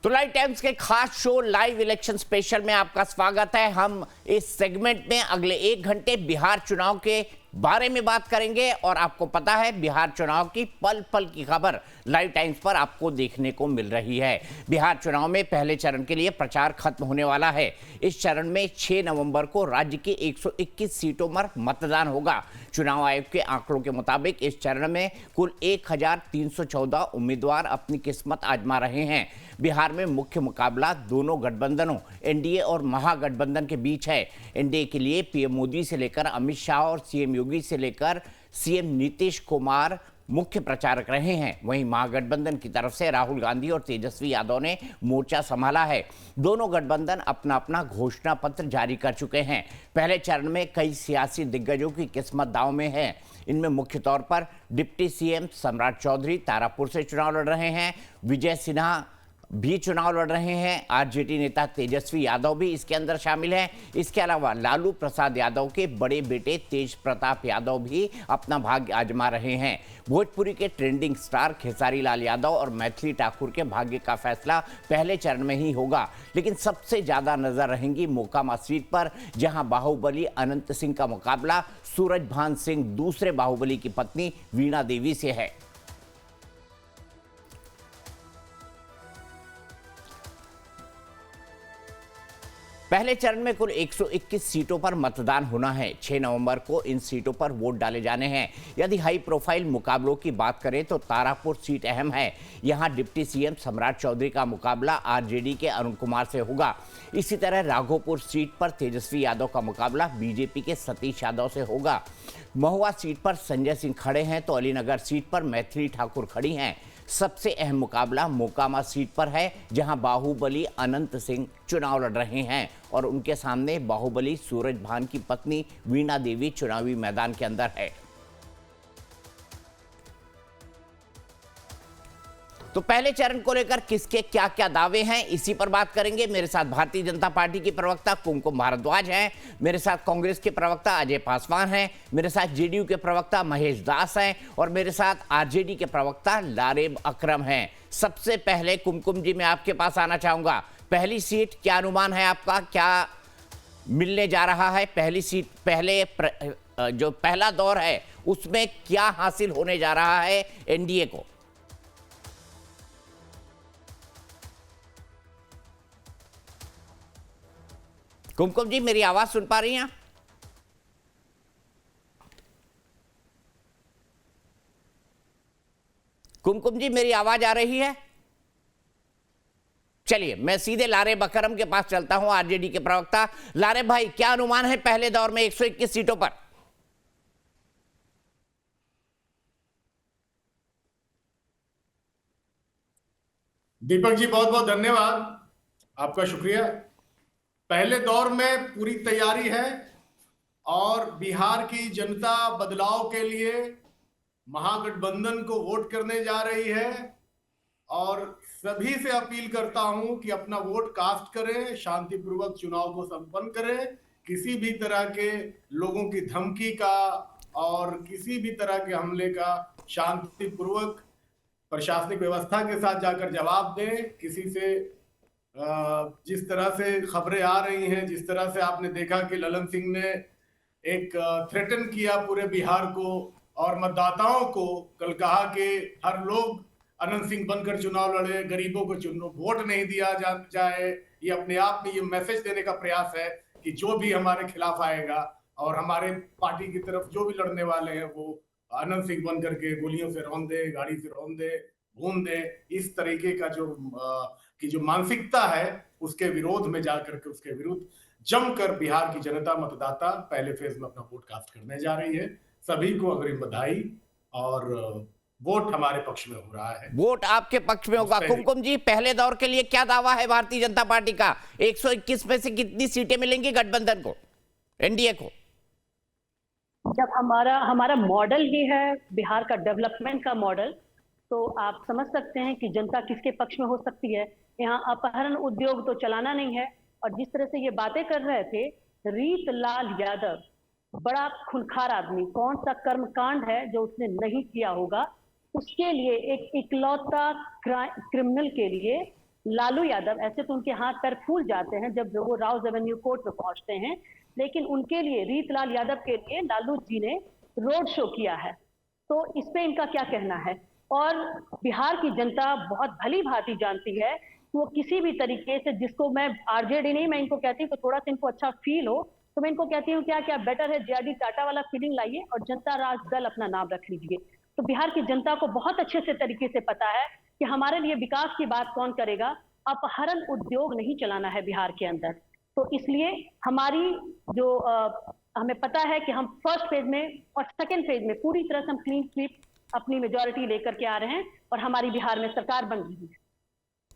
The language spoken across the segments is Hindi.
तो लाइव टाइम्स के खास शो लाइव इलेक्शन स्पेशल में आपका स्वागत है। हम इस सेगमेंट में अगले 1 घंटे बिहार चुनाव के बारे में बात करेंगे और आपको पता है बिहार चुनाव की पल पल की खबर लाइव टाइम्स पर आपको देखने को मिल रही है। बिहार चुनाव में पहले चरण के लिए प्रचार खत्म होने वाला है। इस चरण में 6 नवंबर को राज्य की 121 सीटों पर मतदान होगा। चुनाव आयोग के आंकड़ों के मुताबिक इस चरण में कुल 1314 उम्मीदवार अपनी किस्मत आजमा रहे हैं। बिहार में मुख्य मुकाबला दोनों गठबंधनों एनडीए और महागठबंधन के बीच है। एनडीए के लिए पीएम मोदी से लेकर अमित शाह और सीएम योगी से लेकर सीएम नीतीश कुमार मुख्य प्रचारक रहे हैं। वहीं महागठबंधन की तरफ से राहुल गांधी और तेजस्वी यादव ने मोर्चा संभाला है। दोनों गठबंधन अपना अपना घोषणा पत्र जारी कर चुके हैं। पहले चरण में कई सियासी दिग्गजों की किस्मत दांव में है। इनमें मुख्य तौर पर डिप्टी सीएम सम्राट चौधरी तारापुर से चुनाव लड़ रहे हैं। विजय सिन्हा भी चुनाव लड़ रहे हैं। आरजेडी नेता तेजस्वी यादव भी इसके अंदर शामिल हैं। इसके अलावा लालू प्रसाद यादव के बड़े बेटे तेज प्रताप यादव भी अपना भाग्य आजमा रहे हैं। भोजपुरी के ट्रेंडिंग स्टार खेसारी लाल यादव और मैथिली ठाकुर के भाग्य का फैसला पहले चरण में ही होगा। लेकिन सबसे ज्यादा नजर रहेंगी मोकामा सीट पर, जहां बाहुबली अनंत सिंह का मुकाबला सूरजभान सिंह दूसरे बाहुबली की पत्नी वीणा देवी से है। पहले चरण में कुल 121 सीटों पर मतदान होना है। 6 नवंबर को इन सीटों पर वोट डाले जाने हैं। यदि हाई प्रोफाइल मुकाबलों की बात करें तो तारापुर सीट अहम है। यहां डिप्टी सीएम सम्राट चौधरी का मुकाबला आरजेडी के अरुण कुमार से होगा। इसी तरह राघोपुर सीट पर तेजस्वी यादव का मुकाबला बीजेपी के सतीश यादव से होगा। महुआ सीट पर संजय सिंह खड़े हैं तो अलीनगर सीट पर मैथिली ठाकुर खड़ी हैं। सबसे अहम मुकाबला मोकामा सीट पर है, जहां बाहुबली अनंत सिंह चुनाव लड़ रहे हैं और उनके सामने बाहुबली सूरजभान की पत्नी वीणा देवी चुनावी मैदान के अंदर है। तो पहले चरण को लेकर किसके क्या क्या दावे हैं, इसी पर बात करेंगे। मेरे साथ भारतीय जनता पार्टी की प्रवक्ता कुमकुम भारद्वाज हैं, मेरे साथ कांग्रेस के प्रवक्ता अजय पासवान हैं, मेरे साथ जेडीयू के प्रवक्ता महेश दास हैं और मेरे साथ आरजेडी के प्रवक्ता लारेब अकरम हैं। सबसे पहले कुमकुम जी मैं आपके पास आना चाहूंगा। पहली सीट क्या अनुमान है आपका, क्या मिलने जा रहा है? पहली सीट जो पहला दौर है उसमें क्या हासिल होने जा रहा है एनडीए को? कुमकुम जी मेरी आवाज सुन पा रही हैं? कुमकुम जी मेरी आवाज आ रही है? चलिए मैं सीधे लारेब अकरम के पास चलता हूं, आरजेडी के प्रवक्ता। लारेब भाई क्या अनुमान है पहले दौर में 121 सीटों पर? दीपक जी बहुत बहुत धन्यवाद, आपका शुक्रिया। पहले दौर में पूरी तैयारी है और बिहार की जनता बदलाव के लिए महागठबंधन को वोट करने जा रही है और सभी से अपील करता हूं कि अपना वोट कास्ट करें, शांतिपूर्वक चुनाव को संपन्न करें। किसी भी तरह के लोगों की धमकी का और किसी भी तरह के हमले का शांतिपूर्वक प्रशासनिक व्यवस्था के साथ जाकर जवाब दें। किसी से जिस तरह से खबरें आ रही हैं, जिस तरह से आपने देखा कि ललन सिंह ने एक थ्रेटन किया पूरे बिहार को और मतदाताओं को, कल कहा कि हर लोग अनंत सिंह बनकर चुनाव लड़े, गरीबों को वोट नहीं दिया जाए। ये अपने आप में ये मैसेज देने का प्रयास है कि जो भी हमारे खिलाफ आएगा और हमारे पार्टी की तरफ जो भी लड़ने वाले हैं वो अनंत सिंह बनकर के गोलियों से रौंद दे, गाड़ी से रौंद दे, भून दे। इस तरीके का जो मानसिकता है उसके विरोध में जाकर के उसके विरुद्ध जमकर बिहार की जनता मतदाता पहले फेज में अपना वोट कास्ट करने जा रही है। सभी को अग्रिम बधाई और वोट हमारे पक्ष में हो रहा है। वोट आपके पक्ष में होगा। कुमकुम जी पहले दौर के लिए क्या दावा है भारतीय जनता पार्टी का? 121 में से कितनी सीटें मिलेंगी गठबंधन को, एनडीए को? जब हमारा मॉडल ही है बिहार का डेवलपमेंट का मॉडल, तो आप समझ सकते हैं कि जनता किसके पक्ष में हो सकती है। यहाँ अपहरण उद्योग तो चलाना नहीं है। और जिस तरह से ये बातें कर रहे थे, रीत लाल यादव बड़ा खूंखार आदमी, कौन सा कर्मकांड है जो उसने नहीं किया होगा, उसके लिए एक इकलौता क्रिमिनल के लिए लालू यादव, ऐसे तो उनके हाथ पैर फूल जाते हैं जब वो राउज एवेन्यू कोर्ट में पहुंचते हैं, लेकिन उनके लिए, रीतलाल यादव के लिए लालू जी ने रोड शो किया है। तो इस पे इनका क्या कहना है? और बिहार की जनता बहुत भली भांति जानती है कि वो किसी भी तरीके से, जिसको मैं आरजेडी नहीं, मैं इनको कहती हूँ तो थोड़ा सा इनको अच्छा फील हो, तो मैं इनको कहती हूँ क्या क्या बेटर है जेआरडी टाटा वाला फीलिंग लाइए और जनता राज दल अपना नाम रख लीजिए। तो बिहार की जनता को बहुत अच्छे से तरीके से पता है कि हमारे लिए विकास की बात कौन करेगा। अपहरण उद्योग नहीं चलाना है बिहार के अंदर। तो इसलिए हमारी जो हमें पता है कि हम फर्स्ट फेज में और सेकेंड फेज में पूरी तरह से हम क्लीन स्वीप अपनी मेजॉरिटी लेकर के आ रहे हैं और हमारी बिहार में सरकार बन रही है।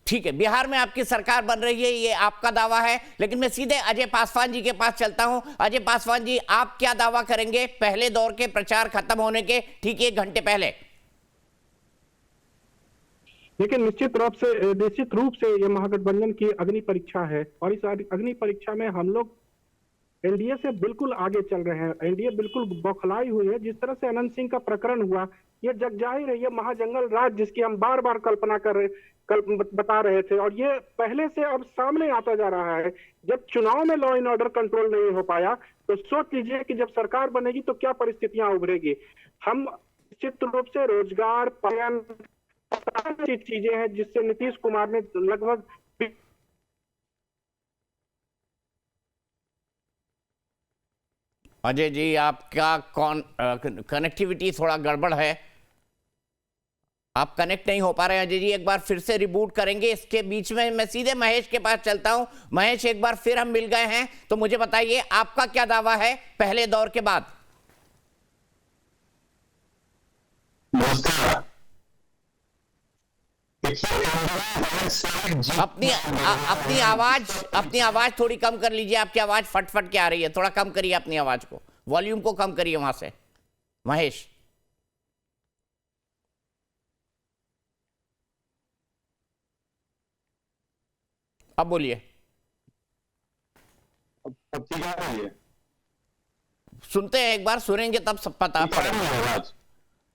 ठीक है, बिहार में आपकी सरकार बन रही है, ये आपका दावा है, लेकिन मैं सीधे अजय पासवान जी के पास चलता हूं। अजय पासवान जी, आप क्या दावा करेंगे पहले दौर के प्रचार खत्म होने के ठीक 1 घंटे पहले? देखिए, निश्चित रूप से ये महागठबंधन की अग्नि परीक्षा है और इस अग्नि परीक्षा में हम लोग एनडीए से बिल्कुल आगे चल रहे हैं। एनडीए बिल्कुल बौखलाई हुई है। जिस तरह से अनंत सिंह का प्रकरण हुआ, ये जगजाहिर है, ये महाजंगल राज जिसकी हम बार बार बता रहे थे, और ये पहले से अब सामने आता जा रहा है। जब चुनाव में लॉ एंड ऑर्डर कंट्रोल नहीं हो पाया, तो सोच लीजिए कि जब सरकार बनेगी तो क्या परिस्थितियां उभरेगी। हम निश्चित रूप से रोजगार, पर्यटन, चीजें हैं जिससे नीतीश कुमार ने लगभग अजय जी, आपका कनेक्टिविटी थोड़ा गड़बड़ है, आप कनेक्ट नहीं हो पा रहे हैं। अजय जी, एक बार फिर से रिबूट करेंगे। इसके बीच में मैं सीधे महेश के पास चलता हूं। महेश, एक बार फिर हम मिल गए हैं, तो मुझे बताइए आपका क्या दावा है पहले दौर के बाद? अपनी आवाज थोड़ी कम कर लीजिए। आपकी आवाज फट फट के आ रही है, थोड़ा कम करिए अपनी आवाज को, वॉल्यूम को कम करिए वहां से। महेश, अब बोलिए। सुनते हैं, एक बार सुनेंगे तब सब पता पड़ेगा।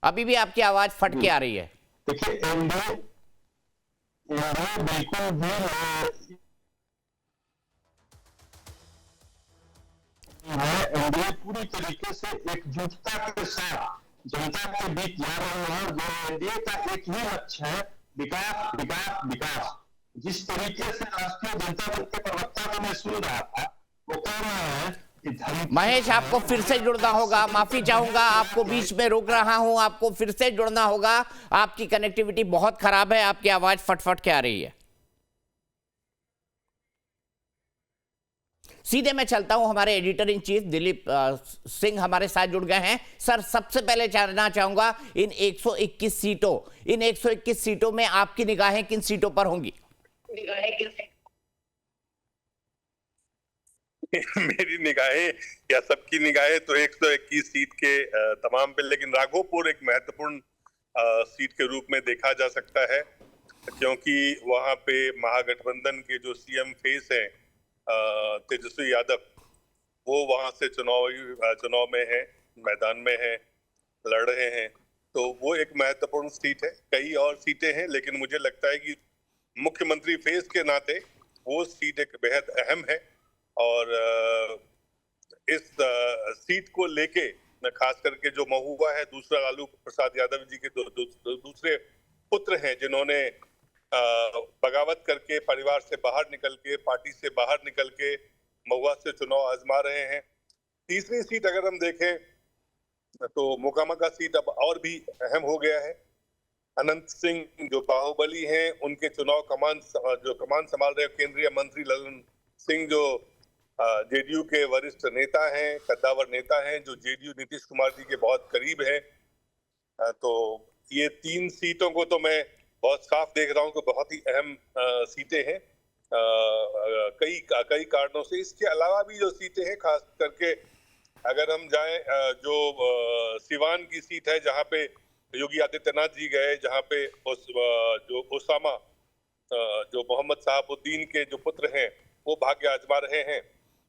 अभी भी आपकी आवाज फट के आ रही है। देखिए, एनडीए बिल्कुल भी एनडीए पूरी तरीके से एकजुटता के साथ जनता के बीच जा रहे हैं। जो एनडीए का एक ही लक्ष्य है, विकास विकास विकास। जिस तरीके से राष्ट्रीय जनता दल के प्रवक्ता को मैं सुन रहा था, वो कह रहा है कि महेश, आपको फिर से जुड़ना होगा, माफी चाहूंगा, आपको बीच में रोक रहा हूं, आपको फिर से जुड़ना होगा। आपकी कनेक्टिविटी बहुत खराब है, आपकी आवाज फटफट के आ रही है। सीधे मैं चलता हूं, हमारे editor in chief Dilip Singh हमारे साथ जुड़ गए हैं। सर, सबसे पहले जानना चाहूंगा, इन 121 सीटों में आपकी निगाहें किन सीटों पर होंगी? मेरी निगाहें या सबकी निगाहें तो 121 सीट के तमाम पे, लेकिन राघोपुर एक महत्वपूर्ण सीट के रूप में देखा जा सकता है, क्योंकि वहां पे महागठबंधन के जो सीएम फेस हैं तेजस्वी यादव, वो वहां से चुनाव में है, मैदान में है, लड़ रहे हैं। तो वो एक महत्वपूर्ण सीट है। कई और सीटें हैं, लेकिन मुझे लगता है कि मुख्यमंत्री फेस के नाते वो सीट एक बेहद अहम है। और इस सीट को लेके खास करके जो महुआ है, दूसरा लालू प्रसाद यादव जी के दूसरे पुत्र हैं, जिन्होंने बगावत करके परिवार से बाहर निकल के, पार्टी से बाहर निकल के महुआ से चुनाव आजमा रहे हैं। तीसरी सीट अगर हम देखें तो मोकामा का सीट अब और भी अहम हो गया है। अनंत सिंह जो बाहुबली हैं, उनके चुनाव कमान संभाल रहे केंद्रीय मंत्री ललन सिंह, जो जेडीयू के वरिष्ठ नेता हैं, कद्दावर नेता हैं, जो जेडीयू नीतीश कुमार जी के बहुत करीब हैं। तो ये 3 सीटों को तो मैं बहुत साफ देख रहा हूँ कि बहुत ही अहम सीटें हैं कई कारणों से। इसके अलावा भी जो सीटें हैं, खास करके अगर हम जाएं, जो सिवान की सीट है, जहाँ पे योगी आदित्यनाथ जी गए, जहाँ पे जो ओसामा, जो मोहम्मद साहबुद्दीन के जो पुत्र हैं, वो भाग्य आजमा रहे हैं,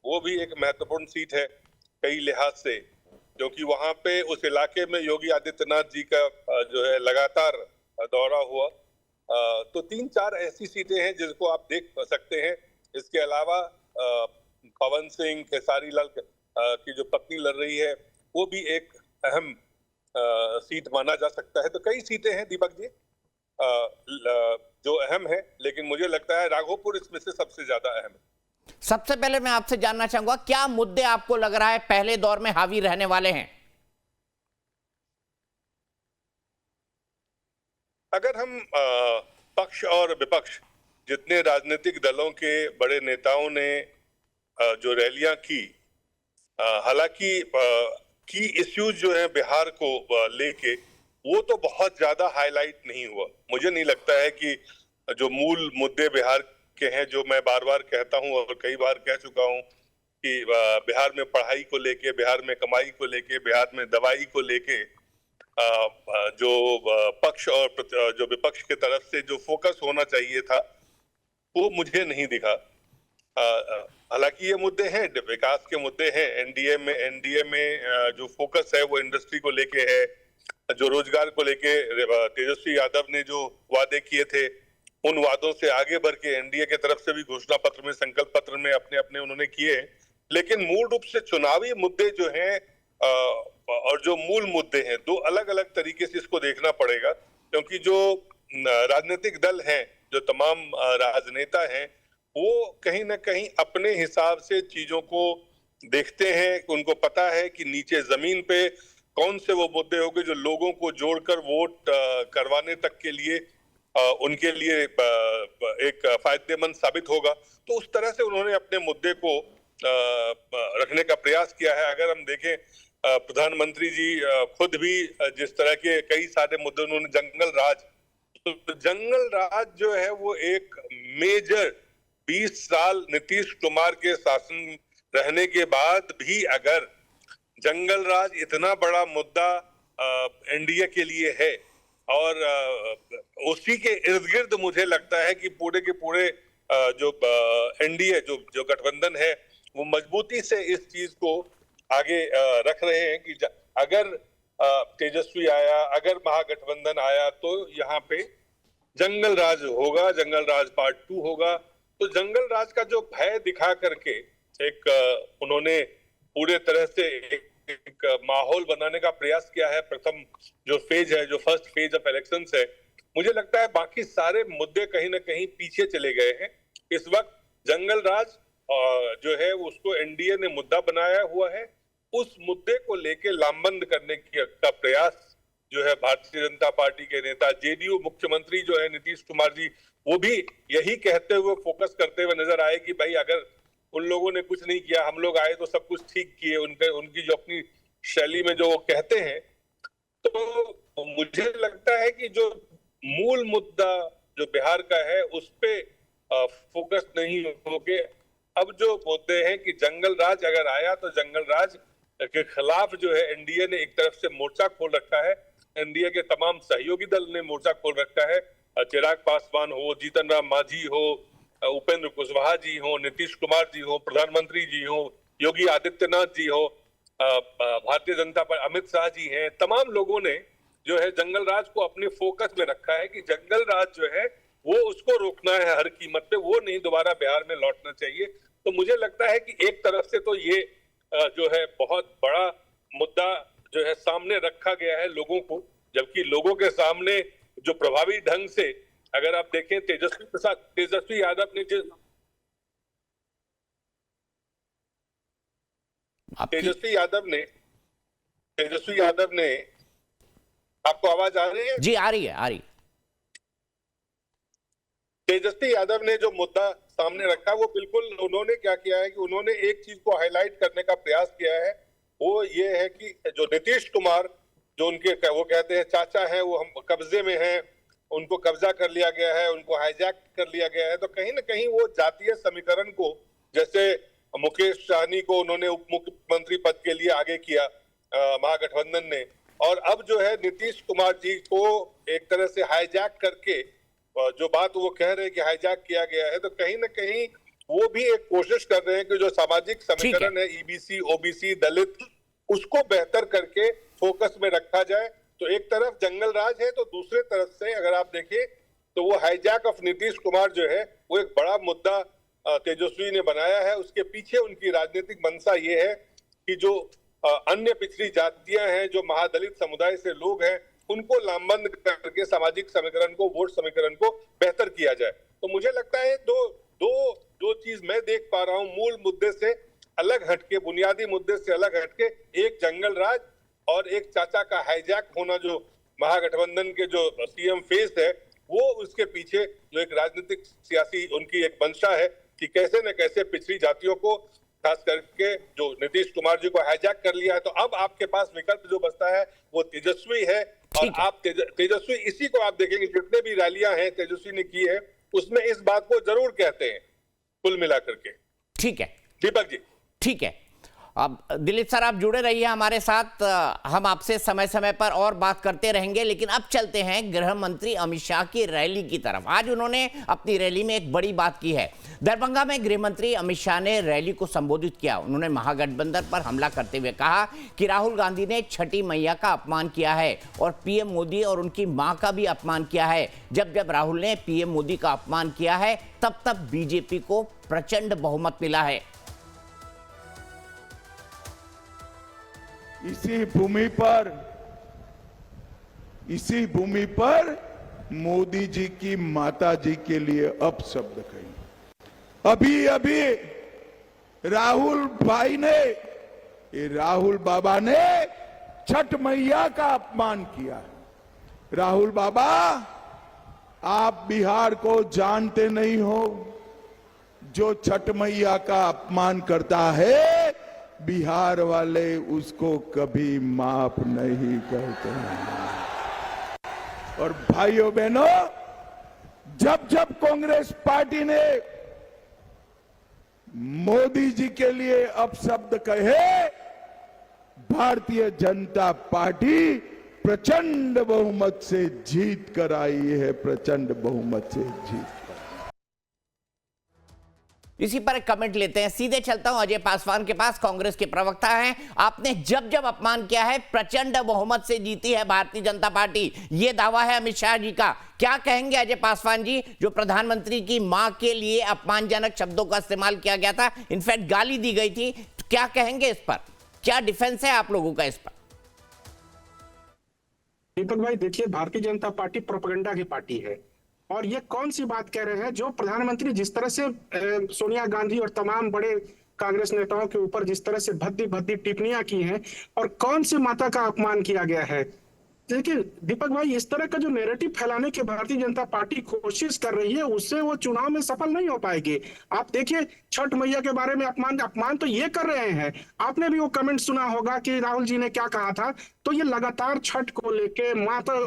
वो भी एक महत्वपूर्ण सीट है कई लिहाज से, क्योंकि वहां पे उस इलाके में योगी आदित्यनाथ जी का जो है लगातार दौरा हुआ तो 3-4 ऐसी सीटें हैं जिनको आप देख सकते हैं। इसके अलावा पवन सिंह, खेसारी लाल की जो पत्नी लड़ रही है, वो भी एक अहम सीट माना जा सकता है। तो कई सीटें हैं दीपक जी जो अहम है, लेकिन मुझे लगता है राघोपुर इसमें से सबसे ज्यादा अहम है। सबसे पहले मैं आपसे जानना चाहूंगा, क्या मुद्दे आपको लग रहा है पहले दौर में हावी रहने वाले हैं? अगर हम पक्ष और विपक्ष जितने राजनीतिक दलों के बड़े नेताओं ने जो रैलियां की, हालांकि की इश्यूज जो है बिहार को लेके, वो तो बहुत ज्यादा हाईलाइट नहीं हुआ। मुझे नहीं लगता है कि जो मूल मुद्दे बिहार के हैं, जो मैं बार बार कहता हूं और कई बार कह चुका हूं कि बिहार में पढ़ाई को लेके, बिहार में कमाई को लेके, बिहार में दवाई को लेके जो पक्ष और जो विपक्ष की तरफ से जो फोकस होना चाहिए था, वो मुझे नहीं दिखा। हालांकि ये मुद्दे हैं, विकास के मुद्दे हैं। एनडीए में जो फोकस है वो इंडस्ट्री को लेके है, जो रोजगार को लेके तेजस्वी यादव ने जो वादे किए थे, उन वादों से आगे बढ़ के एनडीए के तरफ से भी घोषणा पत्र में, संकल्प पत्र में अपने अपने उन्होंने किए। लेकिन मूल रूप से चुनावी मुद्दे जो हैं और जो मूल मुद्दे हैं, दो अलग अलग तरीके से इसको देखना पड़ेगा। क्योंकि जो राजनीतिक दल हैं, जो तमाम राजनेता हैं, वो कहीं ना कहीं अपने हिसाब से चीजों को देखते हैं। उनको पता है कि नीचे जमीन पे कौन से वो मुद्दे होंगे जो लोगों को जोड़कर वोट करवाने तक के लिए उनके लिए एक फायदेमंद साबित होगा। तो उस तरह से उन्होंने अपने मुद्दे को रखने का प्रयास किया है। अगर हम देखें, प्रधानमंत्री जी खुद भी जिस तरह के कई सारे मुद्दे उन्होंने, जंगल राज जो है वो एक मेजर 20 साल नीतीश कुमार के शासन रहने के बाद भी अगर जंगल राज इतना बड़ा मुद्दा एनडीए के लिए है, और उसी के इर्द गिर्द मुझे लगता है कि पूरे के पूरे जो एनडीए जो गठबंधन है, वो मजबूती से इस चीज को आगे रख रहे हैं कि अगर तेजस्वी आया, अगर महागठबंधन आया, तो यहाँ पे जंगल राज होगा, जंगल राज पार्ट 2 होगा। तो जंगल राज का जो भय दिखा करके एक उन्होंने पूरे तरह से एक माहौल बनाने का प्रयास किया है। प्रथम जो फेज है, जो फर्स्ट फेज ऑफ इलेक्शंस है, मुझे लगता है बाकी सारे मुद्दे कहीं ना कहीं पीछे चले गए हैं। इस वक्त जंगल राज जो है उसको एनडीए ने मुद्दा बनाया हुआ है। उस मुद्दे को लेके लामबंद करने का प्रयास जो है भारतीय जनता पार्टी के नेता, जेडीयू मुख्यमंत्री जो है नीतीश कुमार जी, वो भी यही कहते हुए, फोकस करते हुए नजर आए कि भाई अगर उन लोगों ने कुछ नहीं किया, हम लोग आए तो सब कुछ ठीक किए, उनकी जो अपनी शैली में जो वो कहते हैं। तो मुझे लगता है कि जो मूल मुद्दा जो बिहार का है उस पे फोकस नहीं होके अब जो मुद्दे हैं कि जंगल राज अगर आया तो जंगल राज के खिलाफ जो है एनडीए ने एक तरफ से मोर्चा खोल रखा है। एनडीए के तमाम सहयोगी दल ने मोर्चा खोल रखा है। चिराग पासवान हो, जीतन राम मांझी हो, उपेंद्र कुशवाहा जी हो, नीतीश कुमार जी हो, प्रधानमंत्री जी हो, योगी आदित्यनाथ जी हो, भारतीय जनता पार्टी अमित शाह जी हैं, तमाम लोगों ने जो है जंगल राज को अपने फोकस में रखा है कि जंगल राज जो है वो उसको रोकना है हर कीमत पे, वो नहीं दोबारा बिहार में लौटना चाहिए। तो मुझे लगता है कि एक तरफ से तो ये जो है बहुत बड़ा मुद्दा जो है सामने रखा गया है लोगों को, जबकि लोगों के सामने जो प्रभावी ढंग से अगर आप देखें तेजस्वी यादव ने तेजस्वी यादव ने आपको आवाज आ रही है? जी आ रही है। तेजस्वी यादव ने जो मुद्दा सामने रखा, वो बिल्कुल उन्होंने क्या किया है कि उन्होंने एक चीज को हाईलाइट करने का प्रयास किया है। वो ये है कि जो नीतीश कुमार जो उनके वो कहते हैं चाचा है, वो हम कब्जे में हैं, उनको कब्जा कर लिया गया है, उनको हाईजैक कर लिया गया है। तो कहीं ना कहीं वो जातीय समीकरण को, जैसे मुकेश सहनी को उन्होंने उप मुख्यमंत्री पद के लिए आगे किया महागठबंधन ने, और अब जो है नीतीश कुमार जी को एक तरह से हाईजैक करके जो बात वो कह रहे हैं कि हाईजैक किया गया है, तो कहीं ना कहीं वो भी एक कोशिश कर रहे हैं कि जो सामाजिक समीकरण है ईबीसी, ओबीसी, दलित, उसको बेहतर करके फोकस में रखा जाए। तो एक तरफ जंगल राज है, तो दूसरे तरफ से अगर आप देखिए तो वो हाईजैक ऑफ नीतीश कुमार जो है वो एक बड़ा मुद्दा तेजस्वी ने बनाया है। उसके पीछे उनकी राजनीतिक मंशा ये है कि जो अन्य पिछड़ी जातियां हैं, जो महादलित समुदाय से लोग हैं, उनको लामबंद करके सामाजिक समीकरण को, वोट समीकरण को बेहतर किया जाए। तो मुझे लगता है दो चीज मैं देख पा रहा हूं मूल मुद्दे से अलग हटके, बुनियादी मुद्दे से अलग हटके, एक जंगल राज और एक चाचा का हाईजैक होना जो महागठबंधन के जो सीएम फेस है, वो उसके पीछे जो एक राजनीतिक सियासी उनकी एक मंशा है कि कैसे न कैसे पिछड़ी जातियों को, खास करके जो नीतीश कुमार जी को हाईजैक कर लिया है। तो अब आपके पास विकल्प जो बचता है वो तेजस्वी है, और आप तेजस्वी इसी को आप देखेंगे जितने भी रैलियां हैं तेजस्वी ने की है उसमें इस बात को जरूर कहते हैं कुल मिलाकर के। ठीक है दीपक जी। ठीक है, अब दिलीप सर आप जुड़े रहिए हमारे साथ, हम आपसे समय समय पर और बात करते रहेंगे। लेकिन अब चलते हैं गृह मंत्री अमित शाह की रैली की तरफ। आज उन्होंने अपनी रैली में एक बड़ी बात की है। दरभंगा में गृह मंत्री अमित शाह ने रैली को संबोधित किया। उन्होंने महागठबंधन पर हमला करते हुए कहा कि राहुल गांधी ने छठी मैया का अपमान किया है और पीएम मोदी और उनकी मां का भी अपमान किया है। जब जब राहुल ने पीएम मोदी का अपमान किया है तब तब बीजेपी को प्रचंड बहुमत मिला है। इसी भूमि पर मोदी जी की माता जी के लिए अपशब्द कही। अभी राहुल भाई ने, राहुल बाबा ने छठ मैया का अपमान किया। राहुल बाबा, आप बिहार को जानते नहीं हो। जो छठ मैया का अपमान करता है बिहार वाले उसको कभी माफ नहीं करते हैं। और भाइयों बहनों, जब जब कांग्रेस पार्टी ने मोदी जी के लिए अपशब्द कहे, भारतीय जनता पार्टी प्रचंड बहुमत से जीत कर आई है, प्रचंड बहुमत से जीत। इसी पर एक कमेंट लेते हैं, सीधे चलता हूं अजय पासवान के पास, कांग्रेस के प्रवक्ता हैं। आपने जब जब अपमान किया है प्रचंड बहुमत से जीती है भारतीय जनता पार्टी, ये दावा है अमित शाह जी का। क्या कहेंगे अजय पासवान जी, जो प्रधानमंत्री की मां के लिए अपमानजनक शब्दों का इस्तेमाल किया गया था, इनफैक्ट गाली दी गई थी, तो क्या कहेंगे इस पर? क्या डिफेंस है आप लोगों का इस पर? दीपक भाई देखिए, भारतीय जनता पार्टी प्रोपेगेंडा की पार्टी है। और ये कौन सी बात कह रहे हैं, जो प्रधानमंत्री जिस तरह से सोनिया गांधी और तमाम बड़े कांग्रेस नेताओं के ऊपर जिस तरह से भद्दी भद्दी टिप्पणियां की हैं, और कौन सी माता का अपमान किया गया है। देखिए दीपक भाई, इस तरह का जो नैरेटिव फैलाने की भारतीय जनता पार्टी कोशिश कर रही है, उससे वो चुनाव में सफल नहीं हो पाएगी। आप देखिए, छठ मैया के बारे में अपमान तो ये कर रहे हैं। आपने भी वो कमेंट सुना होगा कि राहुल जी ने क्या कहा था। तो ये लगातार छठ को लेके,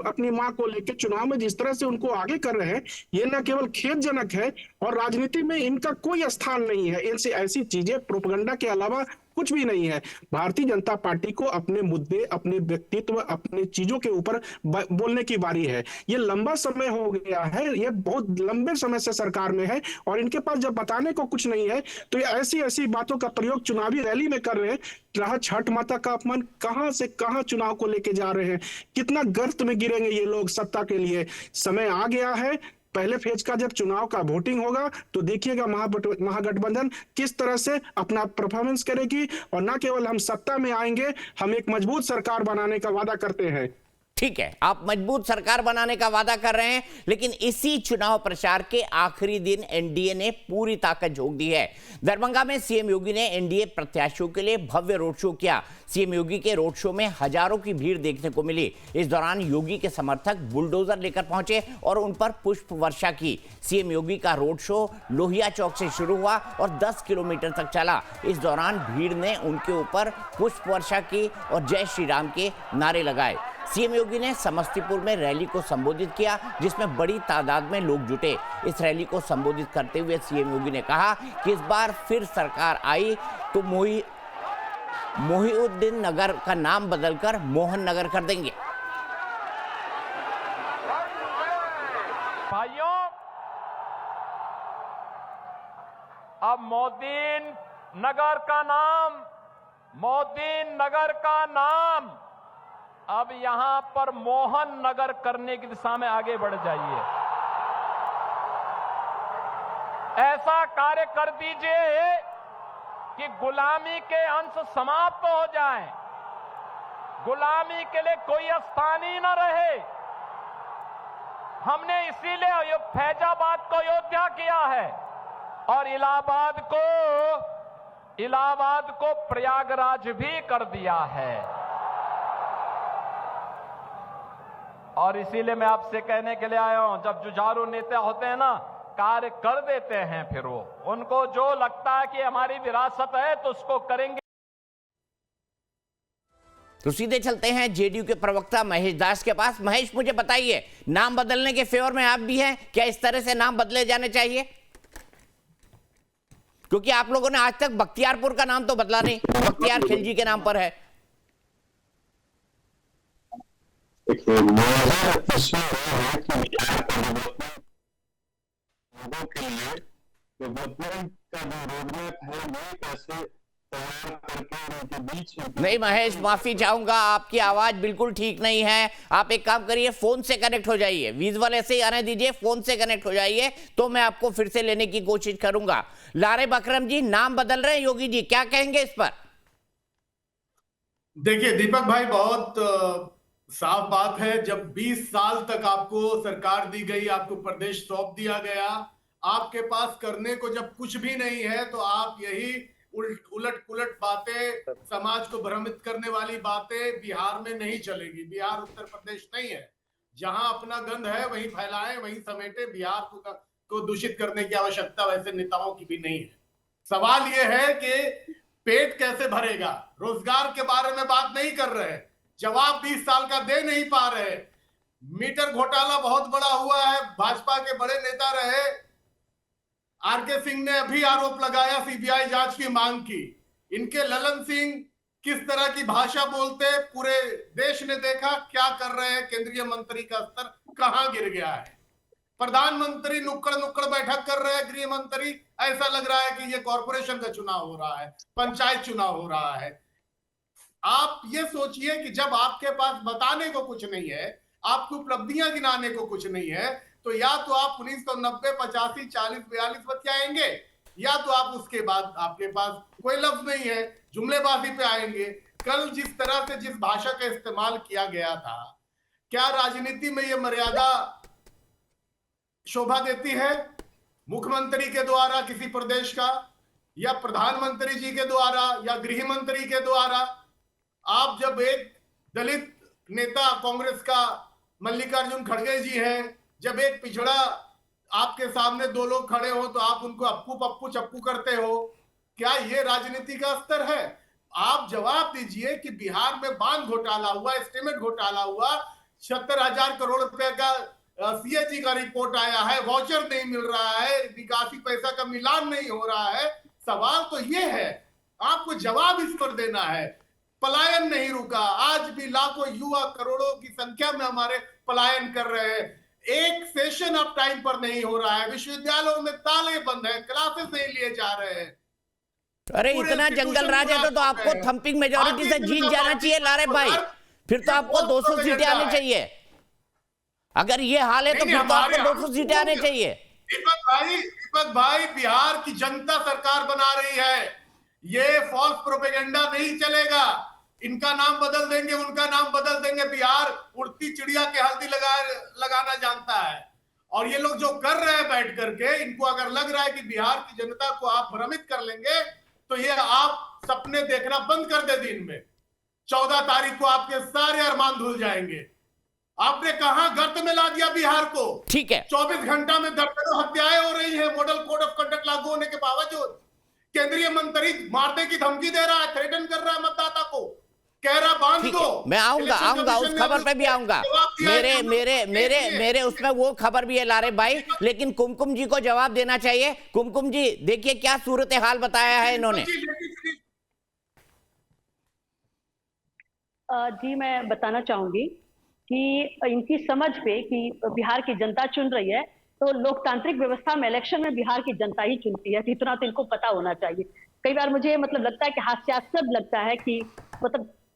अपनी माँ को लेके चुनाव में जिस तरह से उनको आगे कर रहे हैं, ये न केवल खेदजनक है और राजनीति में इनका कोई स्थान नहीं है। इनसे ऐसी चीजें प्रोपेगेंडा के अलावा कुछ भी नहीं है। भारतीय जनता पार्टी को अपने मुद्दे, अपने व्यक्तित्व, अपने चीजों के ऊपर बोलने की बारी है। ये लंबा समय हो गया है, ये बहुत लंबे समय से सरकार में है, और इनके पास जब बताने को कुछ नहीं है तो ये ऐसी ऐसी बातों का प्रयोग चुनावी रैली में कर रहे हैं। रहा छठ माता का अपमान, कहां से कहां चुनाव को लेके जा रहे हैं, कितना गर्त में गिरेंगे ये लोग सत्ता के लिए। समय आ गया है, पहले फेज का जब चुनाव का वोटिंग होगा तो देखिएगा महागठबंधन किस तरह से अपना परफॉर्मेंस करेगी। और ना केवल हम सत्ता में आएंगे, हम एक मजबूत सरकार बनाने का वादा करते हैं। ठीक है, आप मजबूत सरकार बनाने का वादा कर रहे हैं, लेकिन इसी चुनाव प्रचार के आखिरी दिन एनडीए ने पूरी ताकत झोंक दी है। दरभंगा में सीएम योगी ने एनडीए प्रत्याशियों के लिए भव्य रोड शो किया। सीएम योगी के रोड शो में हजारों की भीड़ देखने को मिली। इस दौरान योगी के समर्थक बुलडोजर लेकर पहुंचे और उन पर पुष्प वर्षा की। सीएम योगी का रोड शो लोहिया चौक से शुरू हुआ और 10 किलोमीटर तक चला। इस दौरान भीड़ ने उनके ऊपर पुष्प वर्षा की और जय श्री राम के नारे लगाए। सीएम योगी ने समस्तीपुर में रैली को संबोधित किया, जिसमें बड़ी तादाद में लोग जुटे। इस रैली को संबोधित करते हुए सीएम योगी ने कहा कि इस बार फिर सरकार आई तो मोहिउद्दीन नगर का नाम बदलकर मोहन नगर कर देंगे। भाइयों, अब मोहद्दीन नगर का नाम अब यहां पर मोहन नगर करने की दिशा में आगे बढ़ जाइए। ऐसा कार्य कर दीजिए कि गुलामी के अंश समाप्त हो जाएं, गुलामी के लिए कोई स्थान ही न रहे। हमने इसीलिए फैजाबाद को अयोध्या किया है और इलाहाबाद को प्रयागराज भी कर दिया है। और इसीलिए मैं आपसे कहने के लिए आया हूं, जब जुझारू नेता होते हैं ना, कार्य कर देते हैं, फिर वो उनको जो लगता है कि हमारी विरासत है तो उसको करेंगे। तो सीधे चलते हैं जेडीयू के प्रवक्ता महेश दास के पास। महेश, मुझे बताइए, नाम बदलने के फेवर में आप भी हैं क्या? इस तरह से नाम बदले जाने चाहिए? क्योंकि आप लोगों ने आज तक बख्तियारपुर का नाम तो बदला नहीं, बख्तियार खिलजी के नाम पर है। देखिए, लोगों के लिए डेवलपमेंट का जो रोडमैप है ये कैसे तैयार करके उनके बीच नहीं महेश, माफी चाहूंगा, आपकी आवाज बिल्कुल ठीक नहीं है। आप एक काम करिए, फोन से कनेक्ट हो जाइए, विजुअल ऐसे ही आने दीजिए, फोन से कनेक्ट हो जाइए तो मैं आपको फिर से लेने की कोशिश करूंगा। लारेब अकरम जी, नाम बदल रहे हैं योगी जी, क्या कहेंगे इस पर? देखिए दीपक भाई, बहुत साफ बात है। जब 20 साल तक आपको सरकार दी गई, आपको प्रदेश सौंप दिया गया, आपके पास करने को जब कुछ भी नहीं है तो आप यही उलट पुलट बातें, समाज को भ्रमित करने वाली बातें बिहार में नहीं चलेगी। बिहार उत्तर प्रदेश नहीं है, जहां अपना गंध है वहीं फैलाएं, वहीं समेटे। बिहार को दूषित करने की आवश्यकता वैसे नेताओं की भी नहीं है। सवाल यह है कि पेट कैसे भरेगा, रोजगार के बारे में बात नहीं कर रहे, जवाब 20 साल का दे नहीं पा रहे। मीटर घोटाला बहुत बड़ा हुआ है, भाजपा के बड़े नेता रहे आरके सिंह ने अभी आरोप लगाया, सीबीआई जांच की मांग की। इनके ललन सिंह किस तरह की भाषा बोलते, पूरे देश ने देखा क्या कर रहे हैं। केंद्रीय मंत्री का स्तर कहां गिर गया है। प्रधानमंत्री नुक्कड़ नुक्कड़ बैठक कर रहे हैं, गृह मंत्री, ऐसा लग रहा है कि ये कॉरपोरेशन का चुनाव हो रहा है, पंचायत चुनाव हो रहा है। आप ये सोचिए कि जब आपके पास बताने को कुछ नहीं है, आपकी उपलब्धियां गिनाने को कुछ नहीं है, तो या तो आप 1990, 85, 40, 42 बतियाएंगे, या तो आप उसके बाद आपके पास कोई लफ्ज नहीं है, जुमलेबाजी पे आएंगे। कल जिस तरह से जिस भाषा का इस्तेमाल किया गया था, क्या राजनीति में यह मर्यादा शोभा देती है? मुख्यमंत्री के द्वारा किसी प्रदेश का, या प्रधानमंत्री जी के द्वारा, या गृह मंत्री के द्वारा। आप जब एक दलित नेता कांग्रेस का मल्लिकार्जुन खड़गे जी हैं, जब एक पिछड़ा आपके सामने दो लोग खड़े हो तो आप उनको अप्पू पप्पू चप्पू करते हो। क्या ये राजनीति का स्तर है? आप जवाब दीजिए कि बिहार में बांध घोटाला हुआ, एस्टीमेट घोटाला हुआ, 76,000 करोड़ रुपए का सीएजी का रिपोर्ट आया है, वाउचर नहीं मिल रहा है, निकासी पैसा का मिलान नहीं हो रहा है। सवाल तो ये है, आपको जवाब इस पर देना है। पलायन नहीं रुका, आज भी लाखों युवा करोड़ों की संख्या में हमारे पलायन कर रहे हैं। एक सेशन अब टाइम पर नहीं हो रहा है, विश्वविद्यालयों में ताले बंद है, क्लासेस नहीं लिए जा रहे हैं। अरे इतना जंगल राज है तो आपको थंपिंग मेजॉरिटी से जीत जाना चाहिए लारेब भाई, फिर तो आपको 200 सीटें आनी चाहिए। अगर ये हाल है तो फिर तो आपको 200 सीटें आने चाहिए। दीपक भाई, बिहार की जनता सरकार बना रही है, ये फॉल्स प्रोपेगेंडा नहीं चलेगा। इनका नाम बदल देंगे, उनका नाम बदल देंगे, बिहार उड़ती चिड़िया के हल्दी लगाना जानता है। और ये लोग जो कर रहे हैं बैठ करके, इनको अगर लग रहा है कि बिहार की जनता को आप भ्रमित कर लेंगे, तो ये आप सपने देखना बंद कर दे। दिन में 14 तारीख को आपके सारे अरमान धुल जाएंगे। आपने कहां गर्त में ला दिया बिहार को। ठीक है, 24 घंटा में दर्जनों हत्याएं हो रही है, मॉडल कोड ऑफ कंडक्ट लागू होने के बावजूद। केंद्रीय मंत्री मारने की धमकी दे रहा है, थ्रेटन कर रहा है मतदाता को, कह रहा बांध दो। मैं आऊंगा उस खबर पे भी आऊंगा। मेरे उसमें वो खबर भी है लारेब भाई, लेकिन कुमकुम जी को जवाब देना चाहिए। कुमकुम जी, देखिए क्या सूरत हाल बताया है इन्होंने। जी मैं बताना चाहूंगी कि इनकी समझ पे कि बिहार की जनता चुन रही है, तो लोकतांत्रिक व्यवस्था में इलेक्शन में बिहार की जनता ही चुनती है, इतना तो इनको पता होना चाहिए। कई बार मुझे लगता है कि हास्यास्पद लगता है कि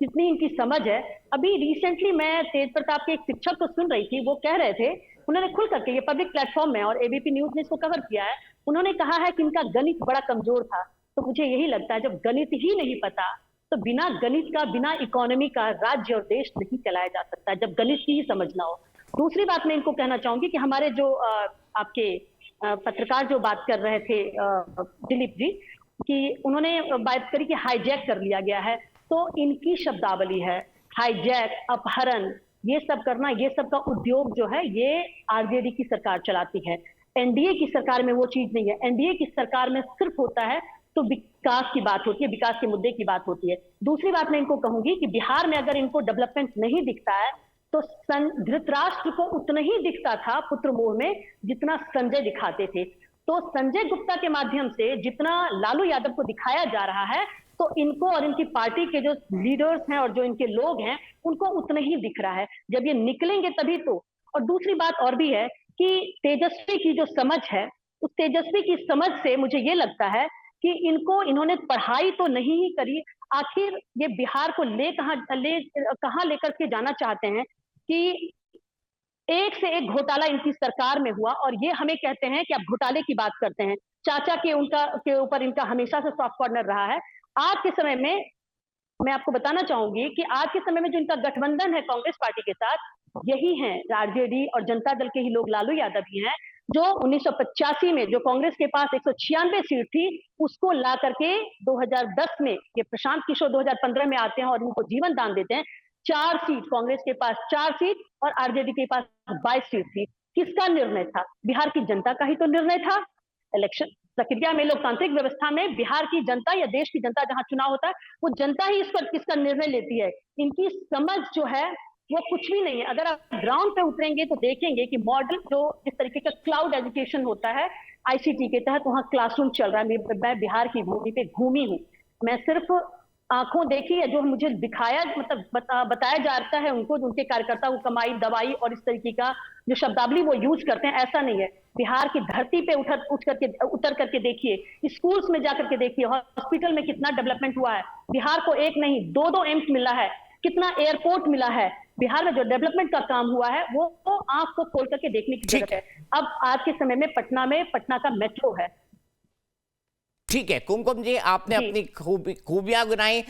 कितनी इनकी समझ है। अभी रिसेंटली मैं तेज प्रताप के एक शिक्षक को सुन रही थी, वो कह रहे थे, उन्होंने खुल करके ये पब्लिक प्लेटफॉर्म में और एबीपी न्यूज ने इसको कवर किया है, उन्होंने कहा है कि इनका गणित बड़ा कमजोर था। तो मुझे यही लगता है जब गणित ही नहीं पता तो बिना गणित का, बिना इकोनॉमी का राज्य और देश नहीं चलाया जा सकता, जब गणित की ही समझ ना हो। दूसरी बात मैं इनको कहना चाहूंगी कि हमारे जो आपके पत्रकार जो बात कर रहे थे दिलीप जी, कि उन्होंने बात करी कि हाईजैक कर लिया गया है, तो इनकी शब्दावली है हाईजैक, अपहरण, ये सब करना, ये सब का उद्योग जो है ये आरजेडी की सरकार चलाती है। एनडीए की सरकार में वो चीज नहीं है। एनडीए की सरकार में सिर्फ होता है तो विकास की बात होती है, विकास के मुद्दे की बात होती है। दूसरी बात मैं इनको कहूंगी कि बिहार में अगर इनको डेवलपमेंट नहीं दिखता है तो धृतराष्ट्र को उतना ही दिखता था पुत्र मोह में जितना संजय दिखाते थे। तो संजय गुप्ता के माध्यम से जितना लालू यादव को दिखाया जा रहा है तो इनको और इनकी पार्टी के जो लीडर्स हैं और जो इनके लोग हैं उनको उतना ही दिख रहा है। जब ये निकलेंगे तभी तो। और दूसरी बात और भी है कि तेजस्वी की जो समझ है, उस तेजस्वी की समझ से मुझे ये लगता है कि इन्होंने पढ़ाई तो नहीं ही करी, आखिर ये बिहार को कहां लेकर के जाना चाहते हैं कि एक से एक घोटाला इनकी सरकार में हुआ और ये हमें कहते हैं कि आप घोटाले की बात करते हैं। चाचा के ऊपर इनका हमेशा से सॉफ्ट कॉर्नर रहा है। आज के समय में मैं आपको बताना चाहूंगी कि आज के समय में जो इनका गठबंधन है कांग्रेस पार्टी के साथ, यही है आरजेडी और जनता दल के ही लोग, लालू यादव ही हैं, जो 1985 में जो कांग्रेस के पास 196 सीट थी उसको ला करके 2010 में ये प्रशांत किशोर 2015 में आते हैं और इनको जीवन दान देते हैं। 4 सीट कांग्रेस के पास, 4 सीट और आरजेडी के पास 22 सीट थी। किसका निर्णय था? बिहार की जनता का ही तो निर्णय था। इलेक्शन प्रक्रिया में, लोकतांत्रिक व्यवस्था में बिहार की जनता या देश की जनता जहां चुनाव होता है वो जनता ही इस पर किसका निर्णय लेती है। इनकी समझ जो है वो कुछ भी नहीं है। अगर आप ग्राउंड पे उतरेंगे तो देखेंगे कि मॉडल जो इस तरीके का क्लाउड एजुकेशन होता है आईसीटी के तहत, वहां क्लासरूम चल रहा है। मैं बिहार की भूमि पे घूमी हूँ, मैं सिर्फ आंखों देखी है, जो मुझे दिखाया, मतलब बताया जाता है उनको, उनके कार्यकर्ता को कमाई, दवाई और इस तरीके का जो शब्दावली वो यूज करते हैं, ऐसा नहीं है। बिहार की धरती पे उतर करके देखिए, स्कूल्स में जाकर के देखिए, हॉस्पिटल में कितना डेवलपमेंट हुआ है। बिहार को एक नहीं 2-2 एम्स मिला है, कितना एयरपोर्ट मिला है। बिहार में जो डेवलपमेंट का काम हुआ है वो आंख को खोल करके देखने की जरूरत है। अब आज के समय में पटना का मेट्रो है। ठीक है कुमकुम जी, आपने अपनी खूबियां गिनाई।